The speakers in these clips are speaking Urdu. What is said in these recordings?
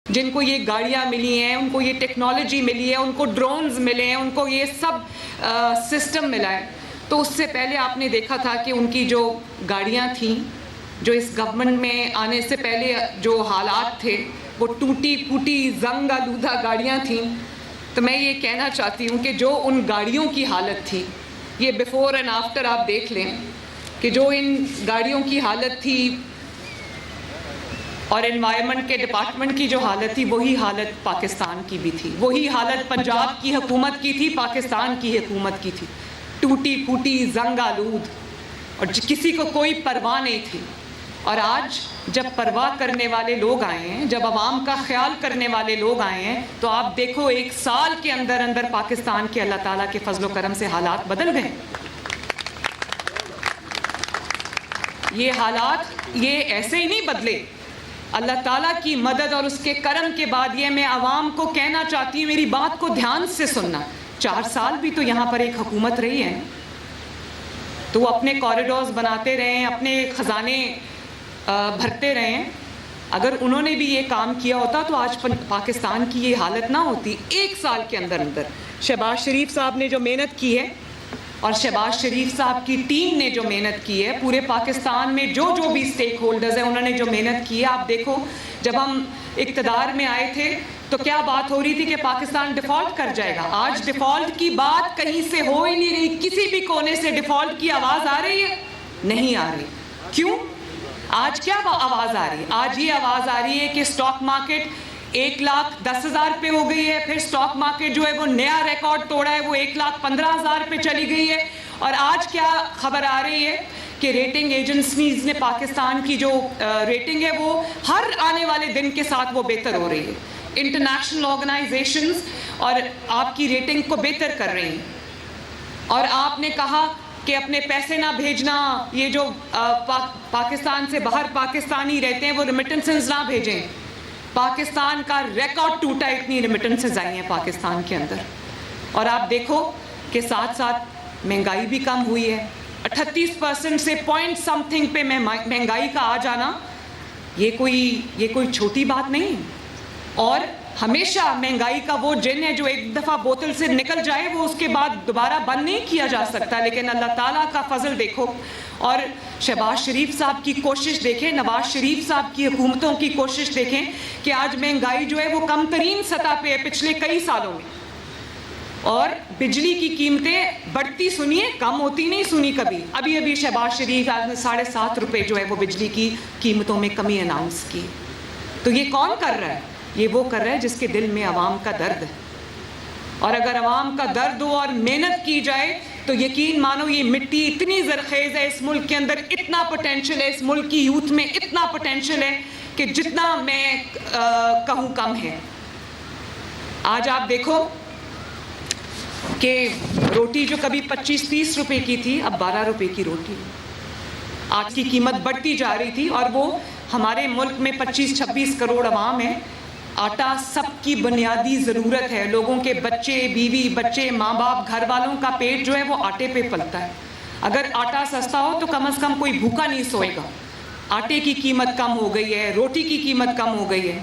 جن کو یہ گاڑیاں ملی ہیں، ان کو یہ ٹیکنالوجی ملی ہے، ان کو ڈرونز ملے ہیں، ان کو یہ سب سسٹم ملا ہے، تو اس سے پہلے آپ نے دیکھا تھا کہ ان کی جو گاڑیاں تھیں، جو اس گورنمنٹ میں آنے سے پہلے جو حالات تھے، وہ ٹوٹی پھوٹی زنگ آلودہ گاڑیاں تھیں. تو میں یہ کہنا چاہتی ہوں کہ جو ان گاڑیوں کی حالت تھی، یہ بیفور اینڈ آفٹر آپ دیکھ لیں کہ جو ان گاڑیوں کی حالت تھی اور انوائرمنٹ کے ڈپارٹمنٹ کی جو حالت تھی، وہی حالت پاکستان کی بھی تھی، وہی حالت پنجاب کی حکومت کی تھی، پاکستان کی حکومت کی تھی. ٹوٹی پھوٹی زنگ آلود، اور کسی کو کوئی پرواہ نہیں تھی. اور آج جب پرواہ کرنے والے لوگ آئے ہیں، جب عوام کا خیال کرنے والے لوگ آئے ہیں، تو آپ دیکھو 1 سال کے اندر اندر پاکستان کے اللہ تعالیٰ کے فضل و کرم سے حالات بدل گئے. یہ حالات یہ ایسے ہی نہیں بدلے، اللہ تعالیٰ کی مدد اور اس کے کرم کے بعد. یہ میں عوام کو کہنا چاہتی ہوں، میری بات کو دھیان سے سننا. 4 سال بھی تو یہاں پر ایک حکومت رہی ہے، تو وہ اپنے کوریڈورز بناتے رہے ہیں، اپنے خزانے بھرتے رہے ہیں. اگر انہوں نے بھی یہ کام کیا ہوتا تو آج پاکستان کی یہ حالت نہ ہوتی. 1 سال کے اندر اندر شہباز شریف صاحب نے جو محنت کی ہے، اور شہباز شریف صاحب کی ٹیم نے جو محنت کی ہے، پورے پاکستان میں جو بھی اسٹیک ہولڈرز ہیں، انہوں نے جو محنت کی ہے. آپ دیکھو، جب ہم اقتدار میں آئے تھے تو کیا بات ہو رہی تھی کہ پاکستان ڈیفالٹ کر جائے گا. آج ڈیفالٹ کی بات کہیں سے ہو ہی نہیں رہی. کسی بھی کونے سے ڈیفالٹ کی آواز آ رہی ہے؟ نہیں آ رہی. کیوں؟ آج کیا آواز آ رہی ہے؟ آج یہ آواز آ رہی ہے کہ سٹاک مارکیٹ 1,10,000 پہ ہو گئی ہے. پھر سٹاک مارکیٹ جو ہے وہ نیا ریکارڈ توڑا ہے، وہ 1,15,000 پہ چلی گئی ہے. اور آج کیا خبر آ رہی ہے کہ ریٹنگ ایجنسیز نے پاکستان کی جو ریٹنگ ہے، وہ ہر آنے والے دن کے ساتھ وہ بہتر ہو رہی ہے. انٹرنیشنل آرگنائزیشنز اور آپ کی ریٹنگ کو بہتر کر رہی ہیں. اور آپ نے کہا کہ اپنے پیسے نہ بھیجنا، یہ جو پاکستان سے باہر پاکستانی رہتے ہیں وہ ریمیٹنسز نہ بھیجیں. پاکستان کا ریکارڈ ٹوٹا، اتنی ریمیٹنسز آئی ہیں پاکستان کے اندر. اور آپ دیکھو کہ ساتھ ساتھ مہنگائی بھی کم ہوئی ہے. 38% سے پوائنٹ سم تھنگ پہ مہنگائی کا آ جانا، یہ کوئی چھوٹی بات نہیں. اور ہمیشہ مہنگائی کا وہ جن ہے جو ایک دفعہ بوتل سے نکل جائے وہ اس کے بعد دوبارہ بند نہیں کیا جا سکتا. لیکن اللہ تعالیٰ کا فضل دیکھو، اور شہباز شریف صاحب کی کوشش دیکھیں، نواز شریف صاحب کی حکومتوں کی کوشش دیکھیں کہ آج مہنگائی جو ہے وہ کم ترین سطح پہ ہے پچھلے کئی سالوں میں. اور بجلی کی قیمتیں بڑھتی سنیے، کم ہوتی نہیں سنی کبھی. ابھی شہباز شریف نے 7.5 روپے جو ہے وہ بجلی کی قیمتوں میں کمی اناؤنس کی. تو یہ کون کر رہا ہے؟ یہ وہ کر رہا ہے جس کے دل میں عوام کا درد ہے. اور اگر عوام کا درد ہو اور محنت کی جائے تو یقین مانو یہ مٹی اتنی زرخیز ہے، اس ملک کے اندر اتنا پوٹینشل ہے، اس ملک کی یوتھ میں اتنا پوٹینشل ہے کہ جتنا میں کہوں کم ہے. آج آپ دیکھو کہ روٹی جو کبھی 25-30 روپے کی تھی، اب 12 روپے کی روٹی. آج کی قیمت بڑھتی جا رہی تھی، اور وہ ہمارے ملک میں 25-26 کروڑ عوام ہیں. آٹا سب کی بنیادی ضرورت ہے. لوگوں کے بچے، بیوی بچے، ماں باپ، گھر والوں کا پیٹ جو ہے وہ آٹے پہ پلتا ہے. اگر آٹا سستا ہو تو کم از کم کوئی بھوکا نہیں سوئے گا. آٹے کی قیمت کم ہو گئی ہے، روٹی کی قیمت کم ہو گئی ہے.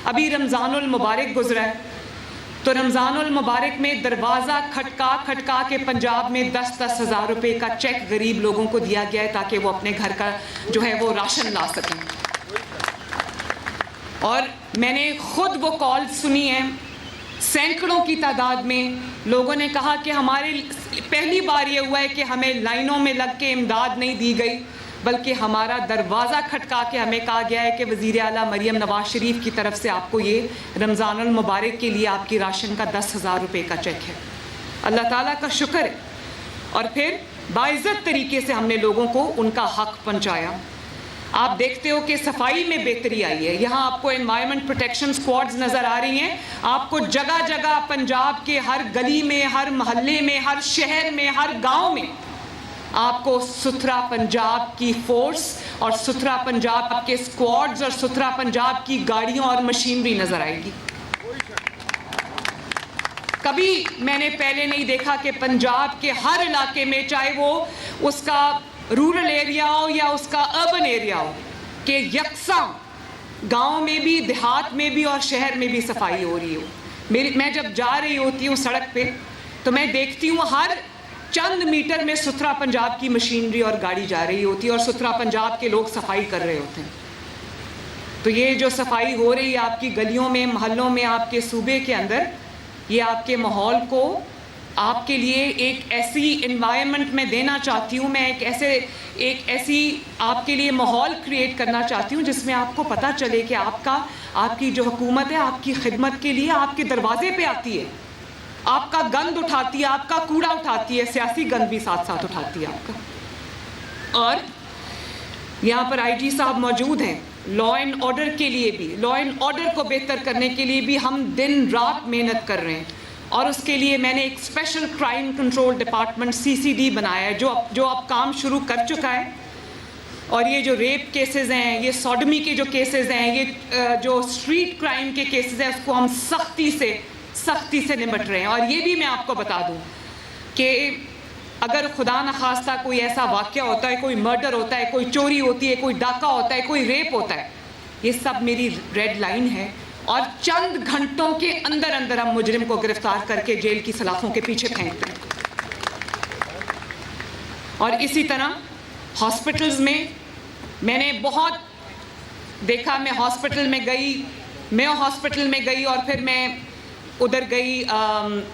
ابھی رمضان المبارک گزرا ہے، تو رمضان المبارک میں دروازہ کھٹکا کے پنجاب میں 10-10 ہزار روپے کا چیک غریب لوگوں کو دیا گیا ہے تاکہ وہ اپنے گھر کا جو ہے وہ راشن لا سکیں. اور میں نے خود وہ کال سنی ہے، سینکڑوں کی تعداد میں لوگوں نے کہا کہ ہمارے پہلی بار یہ ہوا ہے کہ ہمیں لائنوں میں لگ کے امداد نہیں دی گئی، بلکہ ہمارا دروازہ کھٹکا کے ہمیں کہا گیا ہے کہ وزیر اعلیٰ مریم نواز شریف کی طرف سے آپ کو یہ رمضان المبارک کے لیے آپ کی راشن کا 10,000 روپے کا چیک ہے. اللہ تعالیٰ کا شکر ہے. اور پھر باعزت طریقے سے ہم نے لوگوں کو ان کا حق پہنچایا. آپ دیکھتے ہو کہ صفائی میں بہتری آئی ہے. یہاں آپ کو انوائرمنٹ پروٹیکشن سکواڈز نظر آ رہی ہیں. آپ کو جگہ جگہ پنجاب کے ہر گلی میں، ہر محلے میں، ہر شہر میں، ہر گاؤں میں آپ کو ستھرا پنجاب کی فورس اور ستھرا پنجاب کے سکواڈز اور ستھرا پنجاب کی گاڑیوں اور مشینری نظر آئے گی. کبھی میں نے پہلے نہیں دیکھا کہ پنجاب کے ہر علاقے میں، چاہے وہ اس کا رورل ایریا ہو یا اس کا اربن ایریا ہو، کہ یکساں گاؤں میں بھی, دیہات میں بھی اور شہر میں بھی صفائی ہو رہی ہو. میں جب جا رہی ہوتی ہوں سڑک پہ تو میں دیکھتی ہوں ہر چند میٹر میں ستھرا پنجاب کی مشینری اور گاڑی جا رہی ہوتی ہے اور ستھرا پنجاب کے لوگ صفائی کر رہے ہوتے ہیں. تو یہ جو صفائی ہو رہی ہے آپ کی گلیوں میں, محلوں میں, آپ کے صوبے کے اندر, یہ آپ کے ماحول کو آپ کے لیے ایک ایسی انوائرمنٹ میں دینا چاہتی ہوں. میں ایک ایسی آپ کے لیے ماحول کریٹ کرنا چاہتی ہوں جس میں آپ کو پتہ چلے کہ آپ کی جو حکومت ہے آپ کی خدمت کے لیے آپ کے دروازے پہ آتی ہے, آپ کا گند اٹھاتی ہے, آپ کا کوڑا اٹھاتی ہے, سیاسی گند بھی ساتھ ساتھ اٹھاتی ہے آپ کا. اور یہاں پر آئی جی صاحب موجود ہیں. لا اینڈ آرڈر کے لیے بھی, لا اینڈ آرڈر کو بہتر کرنے کے لیے بھی ہم دن رات محنت کر رہے ہیں. اور اس کے لیے میں نے ایک special crime control department CCD بنایا ہے جو اب کام شروع کر چکا ہے. اور یہ جو ریپ کیسز ہیں, یہ سوڈمی کے جو کیسز ہیں, یہ جو اسٹریٹ کرائم کے کیسز ہیں, اس کو ہم سختی سے نمٹ رہے ہیں. اور یہ بھی میں آپ کو بتا دوں کہ اگر خدا نخواستہ کوئی ایسا واقعہ ہوتا ہے, کوئی مرڈر ہوتا ہے, کوئی چوری ہوتی ہے, کوئی ڈاکہ ہوتا ہے, کوئی ریپ ہوتا ہے, یہ سب میری ریڈ لائن ہے. اور چند گھنٹوں کے اندر ہم مجرم کو گرفتار کر کے جیل کی سلاخوں کے پیچھے پھینکتے ہیں. اور اسی طرح ہاسپٹلز میں نے بہت دیکھا. میں ہاسپٹل میں گئی, میو ہاسپٹل میں گئی, اور پھر میں ادھر گئی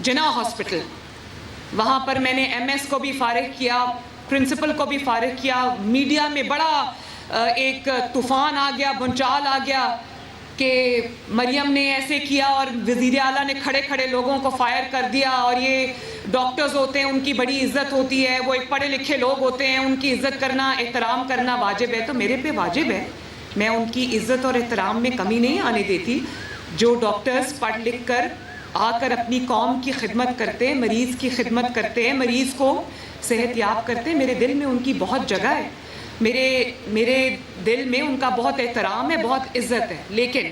جناح ہاسپٹل. وہاں پر میں نے MS کو بھی فارغ کیا, پرنسپل کو بھی فارغ کیا. میڈیا میں بڑا ایک طوفان آ گیا, بھونچال آ گیا کہ مریم نے ایسے کیا, اور وزیر اعلیٰ نے کھڑے لوگوں کو فائر کر دیا, اور یہ ڈاکٹرز ہوتے ہیں, ان کی بڑی عزت ہوتی ہے, وہ ایک پڑھے لکھے لوگ ہوتے ہیں, ان کی عزت کرنا, احترام کرنا واجب ہے. تو میرے پہ واجب ہے, میں ان کی عزت اور احترام میں کمی نہیں آنے دیتی. جو ڈاکٹرز پڑھ لکھ کر آ کر اپنی قوم کی خدمت کرتے ہیں, مریض کی خدمت کرتے ہیں, مریض کو صحت یاب کرتے ہیں, میرے دل میں ان کی بہت جگہ ہے, میرے دل میں ان کا بہت احترام ہے, بہت عزت ہے. لیکن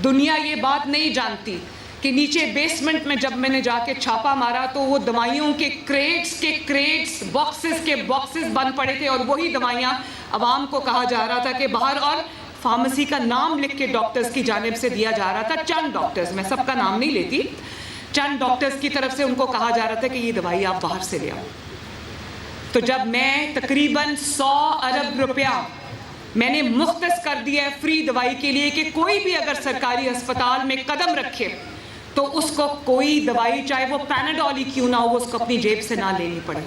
دنیا یہ بات نہیں جانتی کہ نیچے بیسمنٹ میں جب میں نے جا کے چھاپا مارا تو وہ دوائیوں کے کریٹس باکسز بند پڑے تھے, اور وہی دوائیاں عوام کو کہا جا رہا تھا کہ باہر, اور فارمیسی کا نام لکھ کے ڈاکٹرز کی جانب سے دیا جا رہا تھا. چند ڈاکٹرز, میں سب کا نام نہیں لیتی, چند ڈاکٹرز کی طرف سے ان کو کہا جا رہا تھا کہ یہ دوائی آپ باہر سے لے آؤ. تو جب میں تقریباً 100 ارب روپیہ میں نے مختص کر دیا ہے فری دوائی کے لیے کہ کوئی بھی اگر سرکاری ہسپتال میں قدم رکھے تو اس کو کوئی دوائی, چاہے وہ پیناڈول ہی کیوں نہ ہو, وہ اس کو اپنی جیب سے نہ لینی پڑے.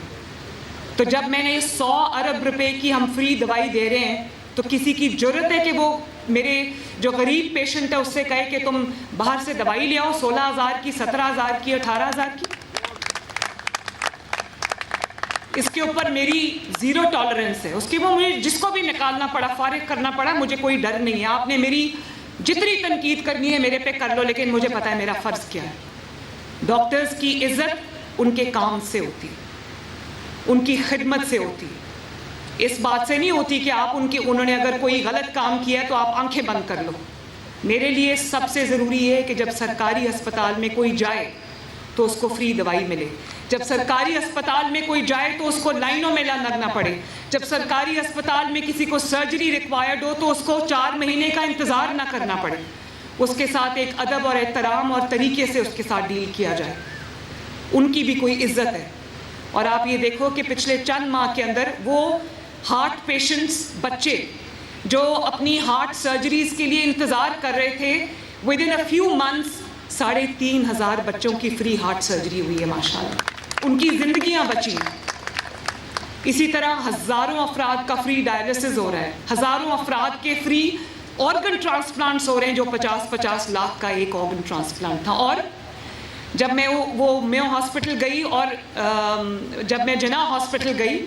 تو جب میں نے 100 ارب روپے کی ہم فری دوائی دے رہے ہیں تو کسی کی جرت ہے کہ وہ میرے جو غریب پیشنٹ ہے اس سے کہے کہ تم باہر سے دوائی لے آؤ 16,000 کی, 17,000 کی, 18,000 کی. اس کے اوپر میری زیرو ٹالرنس ہے. اس کے وہ مجھے جس کو بھی نکالنا پڑا, فارغ کرنا پڑا, مجھے کوئی ڈر نہیں ہے. آپ نے میری جتنی تنقید کرنی ہے میرے پہ کر لو, لیکن مجھے پتا ہے میرا فرض کیا ہے. ڈاکٹرز کی عزت ان کے کام سے ہوتی, ان کی خدمت سے ہوتی, اس بات سے نہیں ہوتی کہ انہوں نے اگر کوئی غلط کام کیا ہے تو آپ آنکھیں بند کر لو. میرے لیے سب سے ضروری ہے کہ جب سرکاری ہسپتال میں کوئی جائے تو اس کو فری دوائی ملے. جب سرکاری ہسپتال میں کوئی جائے تو اس کو لائنوں میں نہ لگنا پڑے. جب سرکاری ہسپتال میں کسی کو سرجری ریکوائرڈ ہو تو اس کو 4 مہینے کا انتظار نہ کرنا پڑے. اس کے ساتھ ایک ادب اور احترام اور طریقے سے اس کے ساتھ ڈیل کیا جائے. ان کی بھی کوئی عزت ہے. اور آپ یہ دیکھو کہ پچھلے چند ماہ کے اندر وہ ہارٹ پیشنٹس, بچے جو اپنی ہارٹ سرجریز کے لیے انتظار کر رہے تھے, with in a few months 3,500 بچوں کی فری ہارٹ سرجری ہوئی ہے. ماشاءاللہ ان کی زندگیاں بچی. اسی طرح ہزاروں افراد کا فری ڈائلسس ہو رہا ہے, ہزاروں افراد کے فری آرگن ٹرانسپلانٹس ہو رہے ہیں جو 50-50 لاکھ کا ایک آرگن ٹرانسپلانٹ تھا. اور جب میں وہ میو ہاسپٹل گئی اور جب میں جناح ہاسپٹل گئی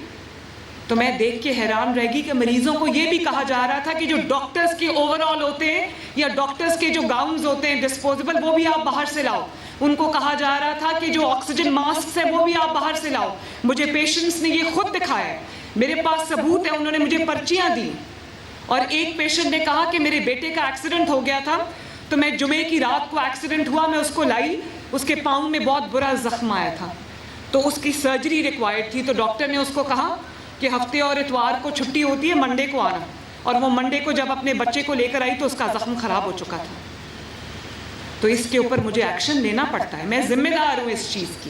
تو میں دیکھ کے حیران رہ گئی کہ مریضوں کو یہ بھی کہا جا رہا تھا کہ جو ڈاکٹرز کے اوور آل ہوتے ہیں یا ڈاکٹرز کے جو گاؤنز ہوتے ہیں ڈسپوزیبل, وہ بھی آپ باہر سے لاؤ. ان کو کہا جا رہا تھا کہ جو آکسیجن ماسکس ہیں وہ بھی آپ باہر سے لاؤ. مجھے پیشنٹس نے یہ خود دکھایا ہے, میرے پاس ثبوت ہے, انہوں نے مجھے پرچیاں دی. اور ایک پیشنٹ نے کہا کہ میرے بیٹے کا ایکسیڈنٹ ہو گیا تھا تو میں جمعے کی رات کو ایکسیڈنٹ ہوا, میں اس کو لائی, اس کے پاؤں میں بہت برا زخم آیا تھا تو اس کی سرجری ریکوائرڈ تھی. تو ڈاکٹر نے اس کو کہا کہ ہفتے اور اتوار کو چھٹی ہوتی ہے, منڈے کو آنا. اور وہ منڈے کو جب اپنے بچے کو لے کر آئی تو اس کا زخم خراب ہو چکا تھا. تو اس کے اوپر مجھے ایکشن لینا پڑتا ہے, میں ذمہ دار ہوں اس چیز کی.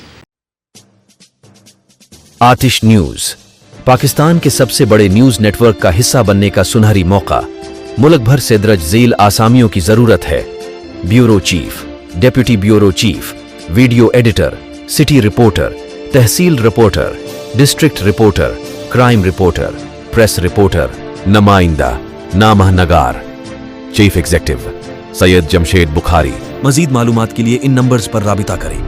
آتش نیوز پاکستان کے سب سے بڑے نیوز نیٹ ورک کا حصہ بننے کا سنہری موقع. ملک بھر سے درج ذیل آسامیوں کی ضرورت ہے. Bureau chief, deputy bureau chief, video editor, city reporter, تحصیل reporter, district reporter, crime reporter, press reporter, نمائندہ, نامہ نگار. Chief executive Syed Jamshed Bukhari. مزید معلومات کے لیے ان نمبرز پر رابطہ کریں.